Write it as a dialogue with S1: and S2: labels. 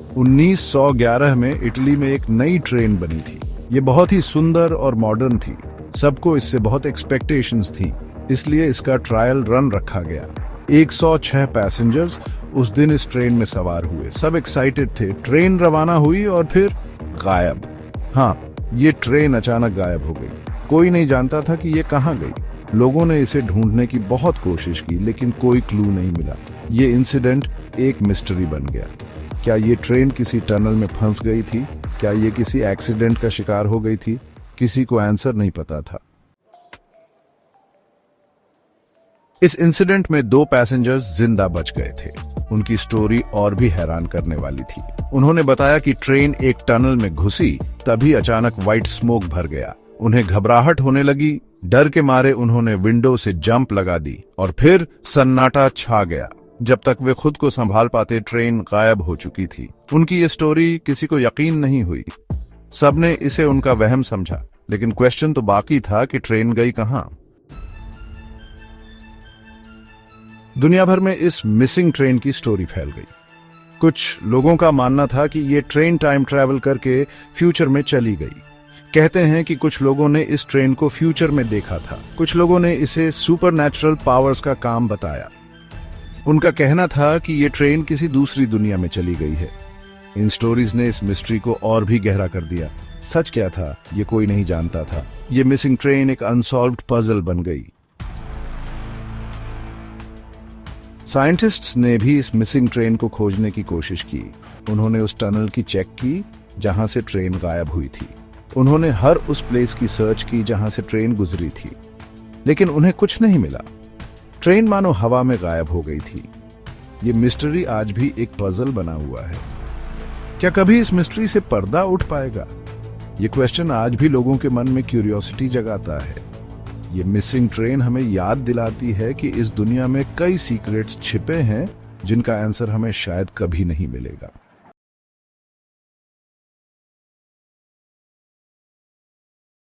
S1: 1911 में इटली में एक नई ट्रेन बनी थी। ये बहुत ही सुंदर और मॉडर्न थी। सबको इससे बहुत एक्सपेक्टेशंस थी, इसलिए इसका ट्रायल रन रखा गया। 106 पैसेंजर्स उस दिन इस ट्रेन में सवार हुए। सब एक्साइटेड थे। ट्रेन रवाना हुई और फिर गायब। हाँ, ये ट्रेन अचानक गायब हो गई। कोई नहीं जानता था कि ये कहाँ गई। लोगों ने इसे ढूंढने की बहुत कोशिश की, लेकिन कोई क्लू नहीं मिला। ये इंसिडेंट एक मिस्ट्री बन गया। क्या ये ट्रेन किसी टनल में फंस गई थी? क्या ये किसी एक्सीडेंट का शिकार हो गई थी? किसी को आंसर नहीं पता था। इस इंसिडेंट में 2 पैसेंजर्स जिंदा बच गए थे। उनकी स्टोरी और भी हैरान करने वाली थी। उन्होंने बताया कि ट्रेन एक टनल में घुसी, तभी अचानक व्हाइट स्मोक भर गया। उन्हें घबराहट होने लगी। डर के मारे उन्होंने विंडो से जंप लगा दी और फिर सन्नाटा छा गया। जब तक वे खुद को संभाल पाते, ट्रेन गायब हो चुकी थी। उनकी ये स्टोरी किसी को यकीन नहीं हुई। सबने इसे उनका वहम समझा, लेकिन क्वेश्चन तो बाकी था कि ट्रेन गई कहां। दुनिया भर में इस मिसिंग ट्रेन की स्टोरी फैल गई। कुछ लोगों का मानना था कि ये ट्रेन टाइम ट्रैवल करके फ्यूचर में चली गई। कहते हैं कि कुछ लोगों ने इस ट्रेन को फ्यूचर में देखा था। कुछ लोगों ने इसे सुपरनैचुरल पावर्स का काम बताया। उनका कहना था कि ये ट्रेन किसी दूसरी दुनिया में चली गई है। इन स्टोरीज ने इस मिस्ट्री को और भी गहरा कर दिया। सच क्या था, ये कोई नहीं जानता था। ये मिसिंग ट्रेन एक अनसॉल्व्ड पजल बन गई। साइंटिस्ट्स ने भी इस मिसिंग ट्रेन को खोजने की कोशिश की। उन्होंने उस टनल की चेक की जहां से ट्रेन गायब हुई थी। उन्होंने हर उस प्लेस की सर्च की जहां से ट्रेन गुजरी थी, लेकिन उन्हें कुछ नहीं मिला। ट्रेन मानो हवा में गायब हो गई थी। ये मिस्ट्री आज भी एक पजल बना हुआ है। क्या कभी इस मिस्ट्री से पर्दा उठ पाएगा? ये क्वेश्चन आज भी लोगों के मन में क्यूरियोसिटी जगाता है। ये मिसिंग ट्रेन हमें याद दिलाती है कि इस दुनिया में कई सीक्रेट्स छिपे हैं जिनका आंसर हमें शायद कभी नहीं मिलेगा।